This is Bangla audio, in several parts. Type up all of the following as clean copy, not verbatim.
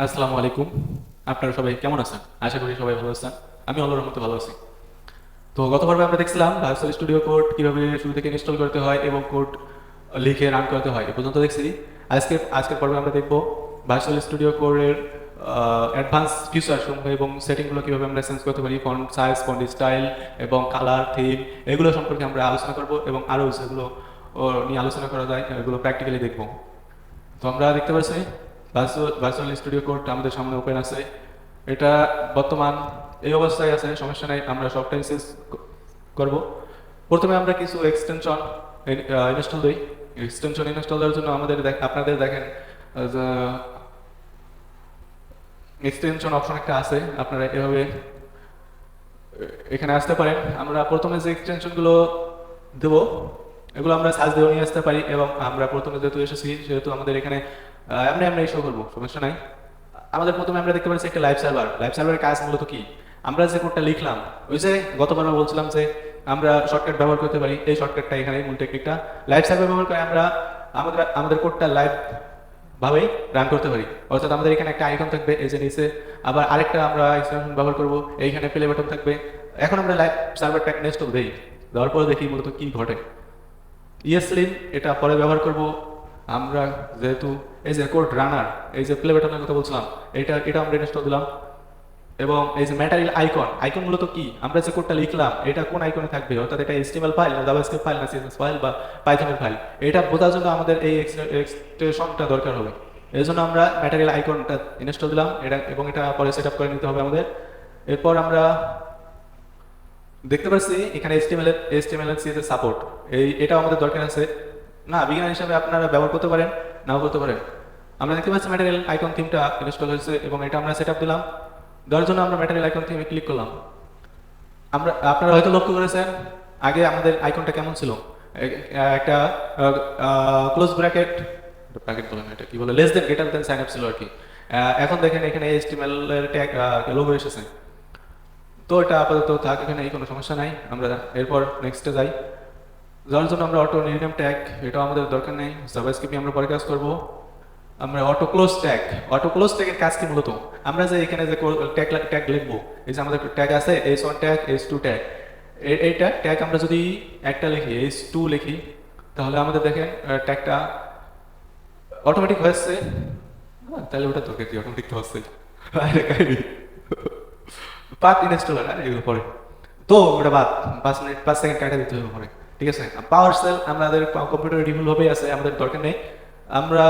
আসসালামু আলাইকুম। আপনারা সবাই কেমন আছেন? আশা করি সবাই ভালো আছেন। আমি আল্লাহর রহমতে ভালো আছি। তো গত পর্বে আমরা দেখছিলাম ভার্চুয়াল স্টুডিও কোড কিভাবে শুরু থেকে ইনস্টল করতে হয় এবং কোড লিখে রান করতে হয় এ পর্যন্ত দেখছি। আজকের পর্বে আমরা দেখব ভার্চুয়াল স্টুডিও কোডের অ্যাডভান্স ফিচার সমূহ এবং সেটিংগুলো কিভাবে আমরা চেঞ্জ করতে পারি, ফন্ট সাইজ, ফন্ট স্টাইল এবং কালার থিম, এগুলো সম্পর্কে আমরা আলোচনা করব এবং আরও যেগুলো নিয়ে আলোচনা করা যায় এগুলো প্র্যাকটিক্যালি দেখব। তো আমরা দেখতে পাচ্ছি ভার্চুয়াল স্টুডিও কোড আমাদের সামনে ওপেন আছে। এটা বর্তমান এই অবস্থায় আছে, সমস্যা নাই, আমরা সফটওয়্যার ইনস্টল করব। প্রথমে আমরা কিছু এক্সটেনশন ইনস্টল দিই। এক্সটেনশন ইনস্টল দেওয়ার জন্য আপনাদের দেখেন এক্সটেনশন অপশন একটা আছে, আপনারা এভাবে এখানে আসতে পারেন। আমরা প্রথমে যে এক্সটেনশনগুলো দেবো এগুলো আমরা সার্চ দিয়েও নিয়ে আসতে পারি, এবং আমরা প্রথমে যেহেতু এসেছি সেহেতু আমাদের এখানে আমরা শো করবো, সমস্যা নাই। আমাদের প্রথমে আমরা দেখতে পাচ্ছি একটা লাইভ সার্ভারের কাজ মূলত কি, আমরা যে কোডটা লিখলাম, ওই যে গতবার আমরা বলছিলাম যে আমরা শর্টকাট ব্যবহার করতে পারি, এই শর্টকাটটা এখানে মূল টেকনিকটা লাইভ সার্ভার ব্যবহার করে আমরা আমাদের কোডটা লাইভ ভাবে রান করতে পারি। অর্থাৎ আমাদের এখানে একটা আইকন থাকবে এই যে নিচে, আবার আরেকটা আমরা এক্সটেনশন ব্যবহার করব, এইখানে প্লে বাটন থাকবে। এখন আমরা লাইভ সার্ভারটা ইনস্টল দেই, দেওয়ার পরে দেখি মূলত কি ঘটে। ইএসলিন এটা পরে ব্যবহার করব আমরা, যেহেতু এই যে কোড রানার, এই যে প্লে বাটনের কথা বলছিলাম, এটা আমরা ইনস্টল দিলাম। এবং এই যে ম্যাটেরিয়াল আইকন মূলত কি, আমরা যে কোডটা লিখলাম এটা কোন আইকনে থাকবে, অর্থাৎ এটা এইচটিএমএল ফাইল না জাভাস্ক্রিপ্ট ফাইল না সিএসএস ফাইল বা পাইথনের ফাইল, এটা বোঝার জন্য আমাদের এই এক্সটেনশনটা দরকার হবে। এই জন্য আমরা ম্যাটেরিয়াল আইকনটা ইনস্টল দিলাম, এবং এটা পরে সেট আপ করে নিতে হবে আমাদের। এরপর আমরা দেখতে পাচ্ছি এখানে এইচটিএমএল এর সিএসএস সাপোর্ট, এটা আমাদের দরকার আছে। না, বিগিনার হিসাবে আপনারা ব্যবহার করতে পারেন, নাও করতে পারেন। আমরা দেখতে পাচ্ছি ম্যাটেরিয়াল আইকন থিমটা ইনস্টল হয়েছে এবং এটা আমরা সেট আপ দিলাম। দেওয়ার জন্য আমরা ম্যাটেরিয়াল আইকন থিমে ক্লিক করলাম। আপনারা হয়তো লক্ষ্য করেছেন আগে আমাদের আইকনটা কেমন ছিল, একটা ক্লোজ ব্র্যাকেট, ব্র্যাকেট বলেন এটা কি বলে, less than greater than sign up ছিল আর কি। এখন দেখেন এখানে এইচটিএমএল এর ট্যাগ লোগো এসেছে। তো এটা আপাতত থাক, এখানে এই কোনো সমস্যা নাই। আমরা এরপর নেক্সটে যাই। যার জন্য আমরা অটো রিনেম ট্যাগ, এটাও আমাদের দরকার নেই, জাভাস্ক্রিপ্টে আমরা পরে কাজ করব। আমরা অটো ক্লোজ ট্যাগের কাজ কি মূলত, আমরা যে এখানে যে ট্যাগ লিখবো, এই যে আমাদের ট্যাগ আছে S1 ট্যাগ, S2 ট্যাগ, এইটা ট্যাগ আমরা যদি একটা লিখি, S2 লিখি, তাহলে আমাদের দেখেন ট্যাগটা অটোমেটিক হয়েছে। তাহলে ওটা তোকে কি অটোমেটিক তো হচ্ছে পাথ ইনস্টলার আর এগুলো পরে, তো ওটা বাদ, 5 মিনিট 5 সেকেন্ড কাটা দিতে হবে পরে, ঠিক আছে। পাওয়ার সেল আমাদের কম্পিউটারে ডিফল্ট ভাবেই আছে, আমাদের দরকার নেই। আমরা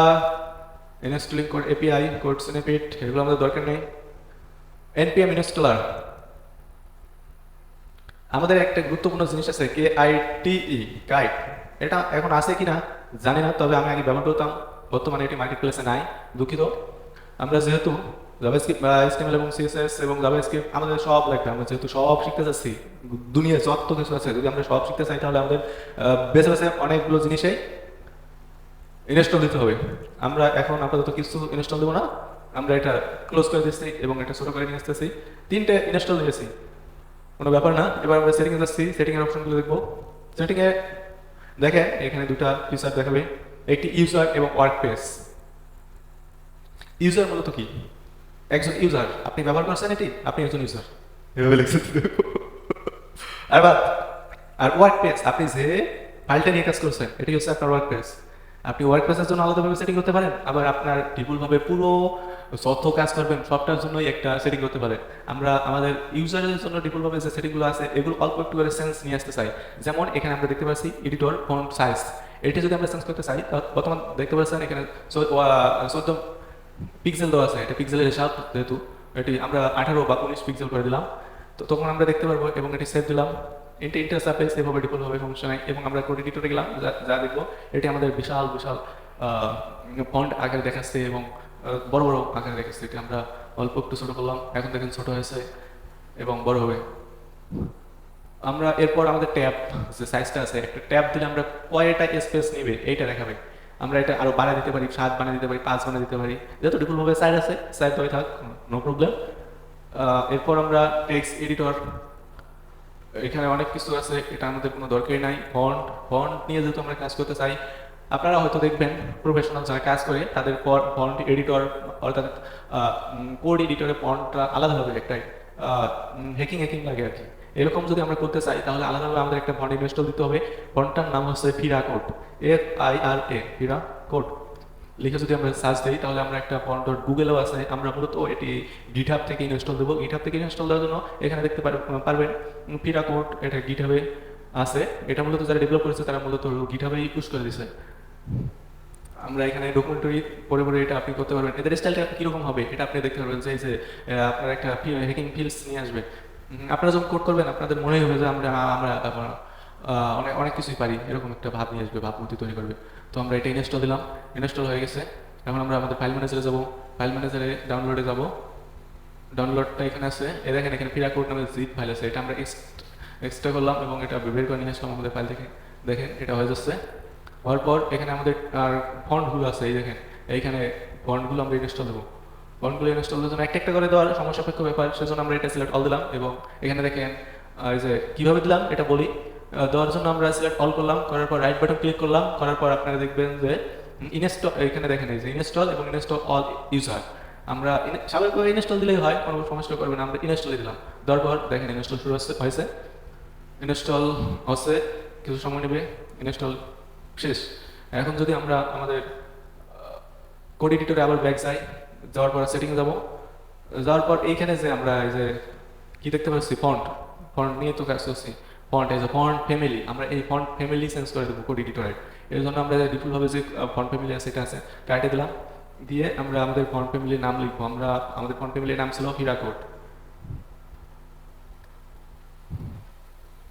installing code API, code snippet, এগুলো আমাদের দরকার নেই। এনপিএম ইনস্টলার, আমাদের একটা গুরুত্বপূর্ণ জিনিস আছে KITE, গাইড, এটা এখন আছে কিনা জানি না, তবে আমি আগে ব্যবহার করতাম, বর্তমানে এটি মার্কেট প্লেসে নাই, দুঃখিত। আমরা যেহেতু জাভাস্ক্রিপ্ট বা HTML এবং CSS এবং জাভাস্ক্রিপ্ট আমাদের সব লাগবে, আমরা যেহেতু সব শিখতে চাচ্ছি, দুনিয়া যত কিছু আছে যদি আমরা সব শিখতে চাই তাহলে আমাদের বেছে বেছে অনেকগুলো জিনিসেই ইনস্টল দিতে হবে। আমরা এখন আপাতত কিছু ইনস্টল দেবো না, আমরা এটা ক্লোজ করে দিচ্ছি এবং এটা ছোটো করে নিয়ে আসতেছি। 3টে ইনস্টল দিয়েছি, কোনো ব্যাপার না। এবার আমরা সেটিংয়ে যাচ্ছি, সেটিংয়ের অপশনগুলো দেখবো। সেটিংয়ে দেখেন এখানে দুটা ফিচার দেখাবে, একটি ইউজার এবং ওয়ার্ক পেজ। ইউজার মূলত কি, একজন ইউজার, আপনি ব্যবহার করছেন এটি, আপনি একজন ইউজার, এভাবে লিখছেন। আর বাদ, আর ওয়ার্ক পেজ, আপনি যে ফাইলটা নিয়ে কাজ করছেন এটি হচ্ছে আপনার ওয়ার্ক পেজ। আপনি ওয়ার্ক পেজের জন্য আলাদাভাবে সেটিং করতে পারেন, আবার আপনার ডিফল্টভাবে পুরো যত কাজ করবেন সবটার জন্যই একটা সেটিং করতে পারেন। আমরা আমাদের ইউজারের জন্য ডিফল্টভাবে যে সেটিংগুলো আছে এগুলো অল্প একটু করে সেন্স নিয়ে আসতে চাই। যেমন এখানে আমরা দেখতে পাচ্ছি এডিটর ফন্ট সাইজ, এটি যদি আমরা চেঞ্জ করতে চাই, বর্তমান দেখতে পাচ্ছেন এখানে 14 পিক্সেল দেওয়া আছে, এটা পিক্সেলের হিসাব, যেহেতু এটি আমরা 18 বা 19 পিক্সেল করে দিলাম, তো তখন আমরা দেখতে পারবো এবং এটি সেভ দিলাম। ইন্টারসাফেস এভাবে ডিফল্ট হবে, সমস্যা নাই। এবং আমরা কোড এডিটরে গেলাম, যা দেখবো এটি আমাদের বিশাল বিশাল ফন্ট আকারে দেখাচ্ছে এবং বড় বড় আকারে দেখাচ্ছে। এটি আমরা অল্প একটু ছোটো করলাম, এখন দেখেন ছোটো হয়েছে এবং বড় হবে। আমরা এরপর আমাদের ট্যাব যে সাইজটা আছে, একটা ট্যাব দিলে আমরা কয়টা স্পেস নেবে এইটা দেখাবে। আমরা এটা আরো বাড়ায় দিতে পারি, 7 বানিয়ে দিতে পারি, 5 বানিয়ে দিতে পারি, যেহেতু ডিফল্টভাবে সাইজ আছে সাইজ হয়ে থাক, নো প্রবলেম। এরপর আমরা টেক্সট এডিটর, এখানে অনেক কিছু আছে, এটা আমাদের কোনো দরকারই নাই। ফন্ট নিয়ে যেহেতু আমরা কাজ করতে চাই, আপনারা হয়তো দেখবেন প্রফেশনাল যারা কাজ করে তাদের ফন্ট এডিটর অর্থাৎ কোড এডিটরের ফন্টটা আলাদা হবে একটাই হ্যাকিং হ্যাকিং লাগে আর কি। এরকম যদি আমরা করতে চাই তাহলে আলাদাভাবে আমাদের একটা ফন্ট ইনস্টল দিতে হবে। ফন্টটার নাম হচ্ছে ফিরা কোড, FIRA, ফিরা কোড লিখে যদি আমরা সার্চ দিই তাহলে আমরা একটা ফন্ট গুগলেও আছে। আমরা মূলত এটি গিটহাব থেকে ইনস্টল দেবো। গিটহাব থেকে ইনস্টল দেওয়ার জন্য এখানে দেখতে পারবেন ফিরা কোড, এটা গিটহাবে আছে। এটা মূলত যারা ডেভেলপ করেছে তারা মূলত গিটহাবেই পুশ করে দিছে। আমরা এখানে ডকুমেন্টারি পরে পরে এটা আপনি করতে পারবেন। এদের স্টাইলটা কীরকম হবে এটা আপনি দেখতে পারবেন যে আপনার একটা হ্যাকিং ফিলস নিয়ে আসবে। আপনারা যখন কোড করবেন আপনাদের মনে হবে যে আমরা আমরা অনেক অনেক কিছুই পারি, এরকম একটা ভাব নিয়ে আসবে, ভাবমূর্তি তৈরি করবে। তো আমরা এটা ইনস্টল দিলাম, ইনস্টল হয়ে গেছে। এখন আমরা আমাদের ফাইল ম্যানেজারে যাব, ফাইল ম্যানেজারে ডাউনলোডে যাব। ডাউনলোডটা এখানে আছে, এ দেখেন এখানে ফিরা কোড নামে জিপ ফাইল আছে, এটা আমরা এক্সট্রা করলাম এবং এটা বের করে নিয়ে আসলাম আমাদের ফাইল থেকে। দেখেন এটা হয়ে যাচ্ছে। হওয়ার পর এখানে আমাদের আর ফন্টগুলো আছে, এই দেখেন এইখানে ফন্টগুলো আমরা ইনস্টল দেবো। ফন্টগুলো ইনস্টল দেওয়ার জন্য একটা একটা করে দেওয়ার সমস্যা সাপেক্ষ ব্যাপার, সেজন্য আমরা এটা সিলেক্ট অল দিলাম এবং এখানে দেখেন এই যে কীভাবে দিলাম এটা বলি। দেওয়ার জন্য আমরা সিলেক্ট অল করলাম, করার পর রাইট বাটন ক্লিক করলাম, করার পর আপনারা দেখবেন যে ইনস্টল, এখানে দেখেন এই যে ইনস্টল এবং ইনস্টল অল ইউজার। আমরা স্বাভাবিকভাবে ইনস্টল দিলেই হয়, কোনো সমস্যা করবে না। আমরা ইনস্টলে দিলাম, দেওয়ার পর দেখেন ইনস্টল শুরু হয়েছে। ইনস্টল হচ্ছে, কিছু সময় নেবে, ইনস্টল শেষ। এখন যদি আমরা আমাদের কোড এডিটরে আবার ব্যাক যাই, যাওয়ার পর সেটিংয়ে যাব, যাওয়ার পর এইখানে যে আমরা এই যে কি দেখতে পাচ্ছি ফন্ট, ফন্ট নিয়ে তো কাজ করছি। ফন্ট এই যে ফন্ট ফ্যামিলি, আমরা এই ফন্ট ফ্যামিলি চেঞ্জ করে দেবো কোড এডিটরে। এর জন্য আমরা ডিফল্টভাবে যে ফন্ট ফ্যামিলি আছে এটা আছে, কাটে দিলাম। দিয়ে আমরা আমাদের ফন্ট ফ্যামিলির নাম লিখবো। আমরা আমাদের ফন্ট ফ্যামিলির নাম ছিল ফিরা কোড।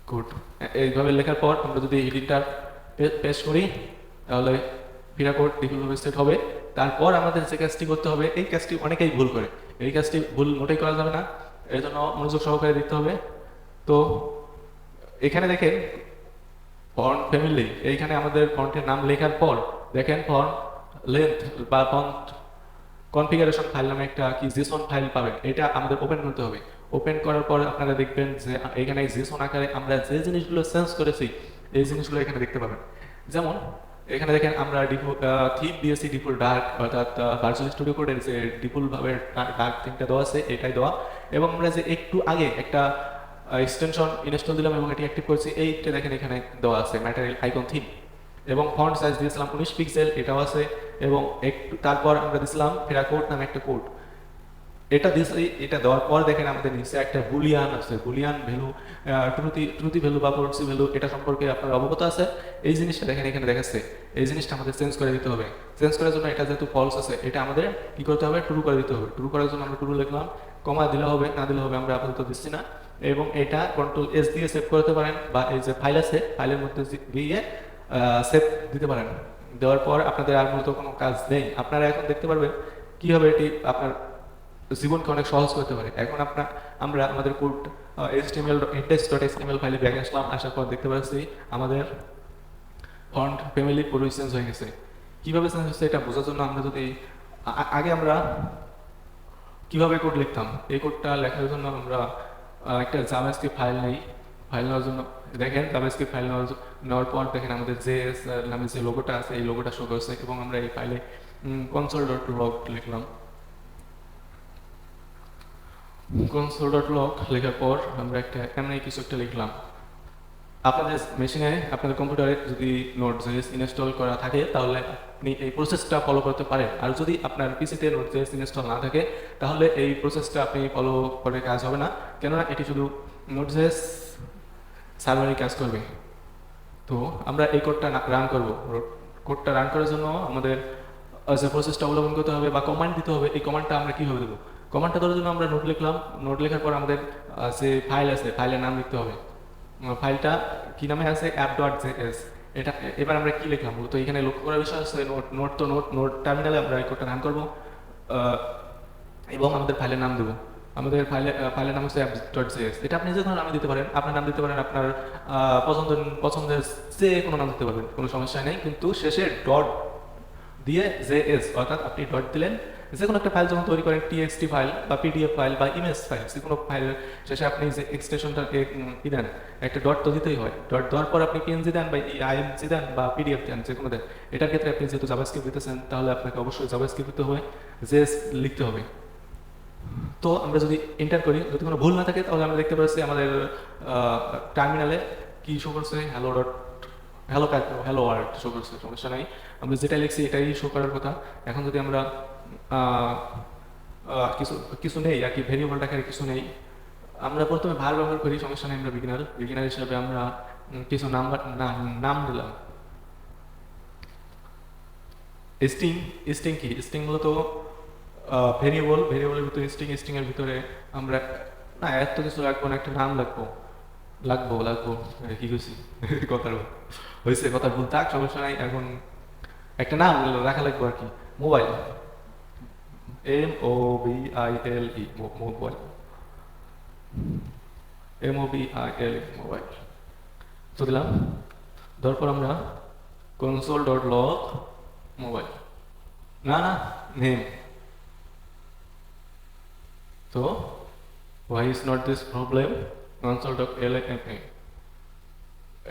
কোড এইভাবে লেখার পর আমরা যদি এডিটর পেস্ট করি তাহলে ফিরা কোড ডিফল্টভাবে সেট হবে। তারপর আমাদের যে কাজটি করতে হবে, এই কাজটি অনেকেই ভুল করে, এই কাজটি ভুল মোটেই করা যাবে না, এর জন্য মনোযোগ সহকারে দেখতে হবে। তো এখানে দেখেন ফন্ট ফ্যামিলি, এইখানে আমাদের ফন্টের নাম লেখার পর দেখেন ফন্ট লেন্থ বা ফন্ট কনফিগারেশন ফাইল নামে একটা কি জেসন ফাইল পাবেন, এটা আমাদের ওপেন করতে হবে। ওপেন করার পর আপনারা দেখবেন যে এখানে জেসন আকারে আমরা যে জিনিসগুলো চেঞ্জ করেছি এই জিনিসগুলো এখানে দেখতে পাবেন। যেমন এখানে দেখেন আমরা থিম দিয়েছি ডিফল্ট ডার্ক, অর্থাৎ ভার্চুয়াল স্টুডিও কোডের যে ডিফল্টভাবে ডার্ক থিমটা দেওয়া আছে এটাই দেওয়া। এবং আমরা যে একটু আগে একটা এক্সটেনশন ইনস্টল দিলাম এবং এটি অ্যাক্টিভ করছি, এইটা দেখেন এখানে দেওয়া আছে ম্যাটেরিয়াল আইকন থিম। এবং ফন্ট সাইজ দিয়েছিলাম 19 পিক্সেল, এটাও আছে। এবং একটু তারপর আমরা দিয়েছিলাম ফেরা কোড নামে একটা কোড, এটা দিয়েছি। এটা দেওয়ার পর দেখেন আমাদের নিচে একটা বুলিয়ান আছে, বুলিয়ান ভ্যালু, ট্রুথি ভ্যালু বা প্রক্সি ভ্যালু, এটা সম্পর্কে আপনার অবগত আছে। এই জিনিসটা দেখেন এখানে দেখাচ্ছে, এই জিনিসটা আমাদের চেঞ্জ করে দিতে হবে। চেঞ্জ করার জন্য এটা যেহেতু ফলস আছে, এটা আমাদের কি করতে হবে, ট্রু করে দিতে হবে। ট্রু করার জন্য আমরা ট্রু লিখলাম, কমা দিলে হবে, না দিলে হবে, আমরা আপাতত দিচ্ছি না। এবং এটা কন্ট্রোল এস দিয়ে সেভ করতে পারেন, বা এই যে ফাইল আছে ফাইলের মধ্যে দিয়ে সেভ দিতে পারেন। দেওয়ার পর আপনাদের আর মূলত কোনো কাজ নেই। আপনারা এখন দেখতে পারবেন কীভাবে এটি আপনার জীবনকে অনেক সহজ করতে পারে। এখন আমরা আমাদের কোড HTML index.html ফাইলে ব্যাক আসলাম, আসার পর দেখতে পাচ্ছি আমাদের ফন্ট ফ্যামিলি পুরোই চেঞ্জ হয়ে গেছে। কীভাবে চেঞ্জ হচ্ছে এটা বোঝার জন্য আমরা যদি আগে আমরা কীভাবে কোড লিখতাম, এই কোডটা লেখার জন্য আমরা একটা জাভাস্ক্রিপ্ট ফাইল নেই। ফাইল নেওয়ার জন্য দেখেন জাভাস্ক্রিপ্ট ফাইল নেওয়ার পর দেখেন আমাদের JS নামে যে লোগোটা আছে এই লোগোটা শো করছে, এবং আমরা এই ফাইলে console.log লিখলাম। console.log লেখার পর আমরা একটা এমনি কিছু একটা লিখলাম। আপনাদের মেশিনে, আপনাদের কম্পিউটারে যদি Node.js ইনস্টল করা থাকে তাহলে আপনি এই প্রসেসটা ফলো করতে পারেন। আর যদি আপনার পিসিতে Node.js ইনস্টল না থাকে তাহলে এই প্রসেসটা আপনি ফলো করে কাজ হবে না, কেননা এটি শুধু Node.js সার্ভারে কাজ করবে। তো আমরা এই কোডটা রান করব। কোডটা রান করার জন্য আমাদের যে প্রসেসটা অবলম্বন করতে হবে বা কমান্ড দিতে হবে, এই কমান্ডটা আমরা কীভাবে দেবো, কমান্ডটা দেওয়ার জন্য আমরা নোট লিখলাম। নোট লেখার পর আমাদের যে ফাইল আছে ফাইলের নাম লিখতে হবে। ফাইলটা কি নামে আছে, app.js। এটা এবার আমরা কি লিখলাম, তো এখানে লক্ষ্য করার বিষয় আছে নোট টার্মিনালে আমরা এই কোডটা রান করবো এবং আমাদের ফাইলের নাম দেবো। আমাদের ফাইলের নাম হচ্ছে app.js। এটা আপনি যে কোনো নাম দিতে পারেন, আপনার নাম দিতে পারেন, আপনার পছন্দের যে কোনো নাম দিতে পারবেন, কোনো সমস্যা নেই। কিন্তু শেষে ডট দিয়ে JS, অর্থাৎ আপনি ডট দিলেন যে কোনো একটা ফাইল যখন তৈরি করেন, টিএক্সটি ফাইল বা পিডিএফ ফাইল বা ইমেজ ফাইল, যে কোনো ফাইলের শেষে আপনি যে এক্সটেনশনটা কি দেন, একটা ডট তো দিতেই হয়। ডট দেওয়ার পর আপনি পিএনজি দেন বা আইএমজি দেন বা পিডিএফ দেন, যে কোনো দেন। এটার ক্ষেত্রে আপনি যেহেতু জাভাস্ক্রিপ্ট দিতেছেন, তাহলে আপনাকে অবশ্যই জাভাস্ক্রিপ্ট দিতে হবে, জেএস লিখতে হবে। তো আমরা যদি এন্টার করি, যদি কোনো ভুল না থাকে, তাহলে আমরা দেখতে পাচ্ছি আমাদের টার্মিনালে কি শো করছে, hello dot hello hello world show করছে। সমস্যা নাই, আমরা যেটা লিখছি এটাই শো করার কথা। এখন যদি আমরা কিছু কিছু নেই আর কি, ভেরিয়েবলটাকে কিছু নেই, আমরা প্রথমে ভার ব্যবহার করি, সমস্যা নেই। আমরা বিগিনার হিসাবে আমরা কিছু নাম দিলাম। স্ট্রিং, স্ট্রিং কি? স্ট্রিং মূলত ভেরিয়েবলের ভিতরে স্ট্রিং এর ভিতরে আমরা না এত কিছু রাখবো না, একটা নাম লাগবো কি খুশি কথার হয়েছে, কথার ভুল থাক, সমস্যা নাই। এখন একটা নাম রাখা লাগবো আর কি, mobile, MOBILE, mobile, MOBILE, mobile তো দিলাম। তারপর আমরা console.log মোবাইল, না নেম। তো why is not this problem, console.log,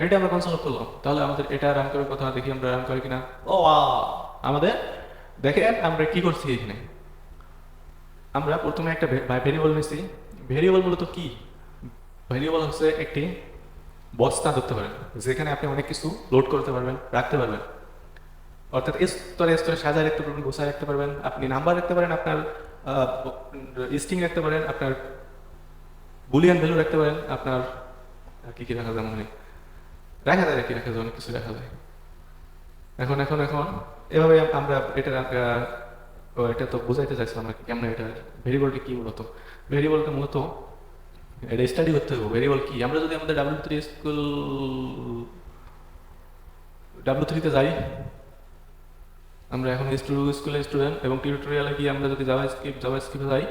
এটা আমরা কনসোল করলাম। তাহলে আমাদের এটা রান করার কথা, দেখি আমরা রান করি কিনা। ও আমাদের দেখেন আমরা কি করছি এখানে। আমরা প্রথমে একটা ভেরিয়েবল নিছি। ভেরিয়েবল মূলত কি? ভেরিয়েবল হচ্ছে একটি বস্তা ধরতে পারেন, যেখানে আপনি অনেক কিছু লোড করতে পারবেন, রাখতে পারবেন। অর্থাৎ স্তরে স্তরে সাজায় রাখতে পারবেন, গোছায় রাখতে পারবেন। আপনি নাম্বার রাখতে পারেন, আপনার স্ট্রিং রাখতে পারেন, আপনার বুলিয়ান ভ্যালু রাখতে পারেন, আপনার কি কি রাখা যায়, মনে রাখা যায়, অনেক কিছু রাখা যায়। এখন এখন এখন এভাবে আমরা এটা তো বোঝাইতে চাইছিলাম আর কি, কেমন এটা ভেরিয়েবলটা কি মূলত। ভেরিয়েবলটা মূলত এটা স্টাডি করতে হবে, ভেরিয়েবল কি। আমরা যদি আমাদের W3 তে যাই, আমরা এখন স্কুলের স্টুডেন্ট, এবং টিউটোরিয়ালে গিয়ে আমরা যদি জাভাস্ক্রিপ্টে যাই,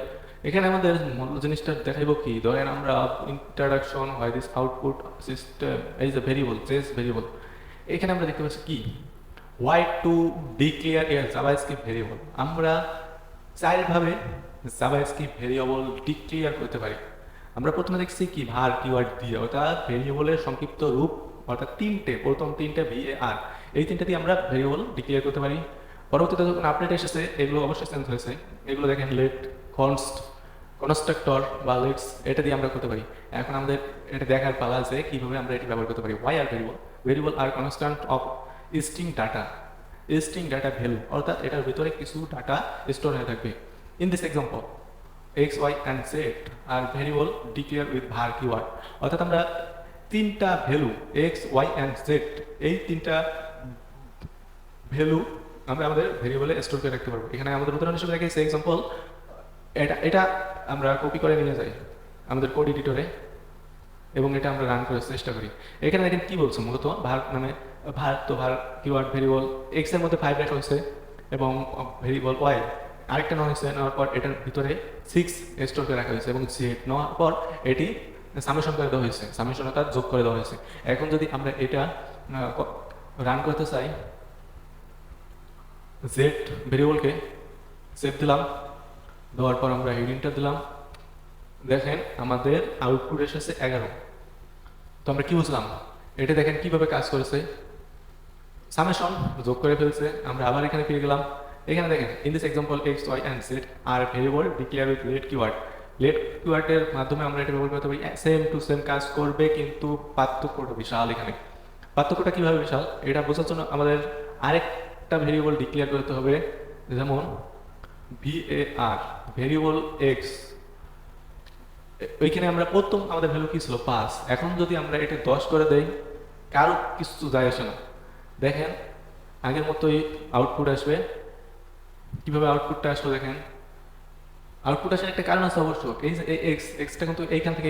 এখানে আমাদের মূল জিনিসটা দেখাইব কি, ধরেন আমরা ইন্ট্রোডাকশন হয় দিস আউটপুট সিস্টেম এই যে ভেরিয়েবল, জেস ভেরিয়েবল। এখানে আমরা দেখতে পাচ্ছি কি, why to declare a JavaScript variable. আমরা চারভাবে জাভাস্ক্রিপ্ট ভেরিয়েবল ডিক্লেয়ার করতে পারি। আমরা প্রথমে দেখছি কি, var কিওয়ার্ড দিয়ে, অর্থাৎ ভেরিয়েবলের সংক্ষিপ্ত রূপ, অর্থাৎ প্রথম তিনটে VAR, এই তিনটে দিয়ে আমরা ভেরিয়েবল ডিক্লেয়ার করতে পারি। পরবর্তীতে যখন আপডেট এসেছে, এগুলো অবশ্যই চেঞ্জ হয়েছে। এগুলো দেখেন লেট, কনস্ট্রাক্টর বা লেটস, এটা দিয়ে আমরা করতে পারি। এখন আমাদের এটা দেখার পালা যে কীভাবে আমরা এটি ব্যবহার করতে পারি। Y are variable or constant of string data value, অর্থাৎ এটার ভিতরে কিছু ডাটা স্টোর হয়ে থাকবে। In this example x, y and z R variable declare with var keyword, অর্থাৎ আমরা তিনটা value x, y and z, এই তিনটা ভ্যালু আমরা আমাদের ভেরিয়েবলে স্টোর করে রাখতে পারবো। এখানে আমাদের উদাহরণ হিসেবে রেখেছি এক্সাম্পল, এটা আমরা কপি করে নিয়ে যাই আমাদের কোড এডিটরে, এবং এটা আমরা রান করার চেষ্টা করি। এখানে দেখেন কি বলছে, মূলত var নামে var কিওয়ার্ড ভেরিয়েবল x এর মধ্যে 5 রাখা হয়েছে, এবং ভেরিয়েবল y আরেকটা নেওয়া হয়েছে, নেওয়ার পর এটার ভিতরে 6 স্টোর করে রাখা হয়েছে, এবং z নেওয়ার পর এটি সামেশন করে দেওয়া হয়েছে, সামেশন অর্থাৎ যোগ করে দেওয়া হয়েছে। এখন যদি আমরা এটা রান করতে চাই, z ভেরিয়েবলকে সেভ দিলাম, দেওয়ার পর আমরা হেডিংটা দিলাম, দেখেন আমাদের আউটপুট এসেছে 11। তো আমরা কি বুঝলাম, এটা দেখেন কিভাবে কাজ করেছে, সামেশন যোগ করে ফেলছে। আমরা আবার এখানে ফিরে গেলাম, এখানে দেখেন in this example x, y and z R variable declare with let keyword. Let কিওয়ার্ডের মাধ্যমে আমরা এটা ব্যবহার করতে পারি, সেম টু সেম কাজ করবে, কিন্তু পার্থক্যটা বিশাল। এখানে পার্থক্যটা কিভাবে বিশাল, এটা বোঝার জন্য আমাদের আরেকটা ভেরিয়েবল ডিক্লেয়ার করতে হবে, যেমন var ভেরিয়েবল x। ওইখানে আমরা প্রথম আমাদের ভ্যালু কি ছিল 5, এখন যদি আমরা এটা 10 করে দেই, কারো কিছু যায় আসে না। দেখেন আগের মতোই আউটপুট আসবে। কিভাবে আউটপুটটা আসলো দেখেন, আউটপুট আসার একটা কারণ আছে অবশ্য, এই যে এক্সটা কিন্তু এইখান থেকে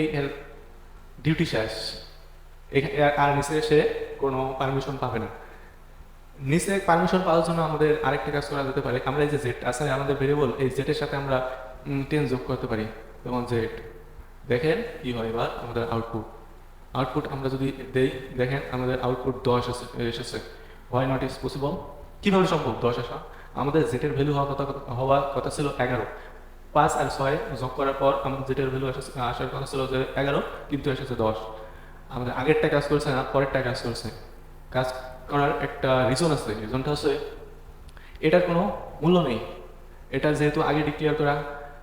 ডিউটি শেষ, আর নিচে এসে কোনো পারমিশন পাবে না। নিচে পারমিশন পাওয়ার জন্য আমাদের আরেকটা কাজ করা যেতে পারে, আমরা এই যে জেড আছে আমাদের ভেরিয়েবল, এই জেডের সাথে আমরা 10 যোগ করতে পারি, যেমন জেড। দেখেন কি হয় এবার আমাদের আউটপুট আমরা যদি দেই, দেখেন আমাদের আউটপুট 10 এসেছে। হোয়াই নট ইজ পসিবল, কীভাবে সম্ভব 10 আসা? আমাদের জেটের ভ্যালু হওয়ার কথা ছিল 11, 5 আর 6 যোগ করার পর আমাদের জেটের ভ্যালু আসার কথা ছিল যে 11, কিন্তু এসেছে 10। আমাদের আগেরটা কাজ করছে না, পরেরটা কাজ করছে। কাজ করার একটা রিজন আছে, রিজনটা হচ্ছে এটার কোনো মূল্য নেই। এটা যেহেতু আগে ডিক্লেয়ার করা,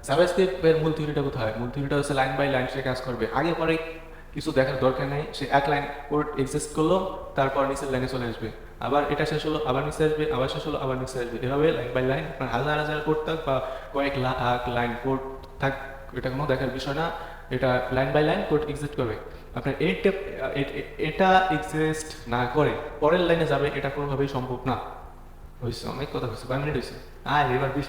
জাভাস্ক্রিপ্টের মূল থিওরিটা কোথায়? মূল থিওরিটা হচ্ছে লাইন বাই লাইন সে কাজ করবে, আগে পরে কিছু দেখার দরকার নেই। সে এক লাইন কোড এক্সিস্ট করলো, তারপর নিচের লাইনে চলে আসবে, আবার এটা শেষ হলো আবার নিচে আসবে, আবার শেষ হলো আবার নিচে আসবে, এভাবে লাইন বাই লাইন আপনার হাজার হাজার কোড থাক বা কয়েক লাখ লাইন কোড থাক, এটা কোনো দেখার বিষয় না। এটা line by line code exist করবে। আপনার এটা এক্সিস্ট না করে পরের লাইনে যাবে, এটা কোনোভাবেই সম্ভব না। হয়েছে, অনেক কথা হয়েছে, 5 মিনিট হয়েছে। এবার 20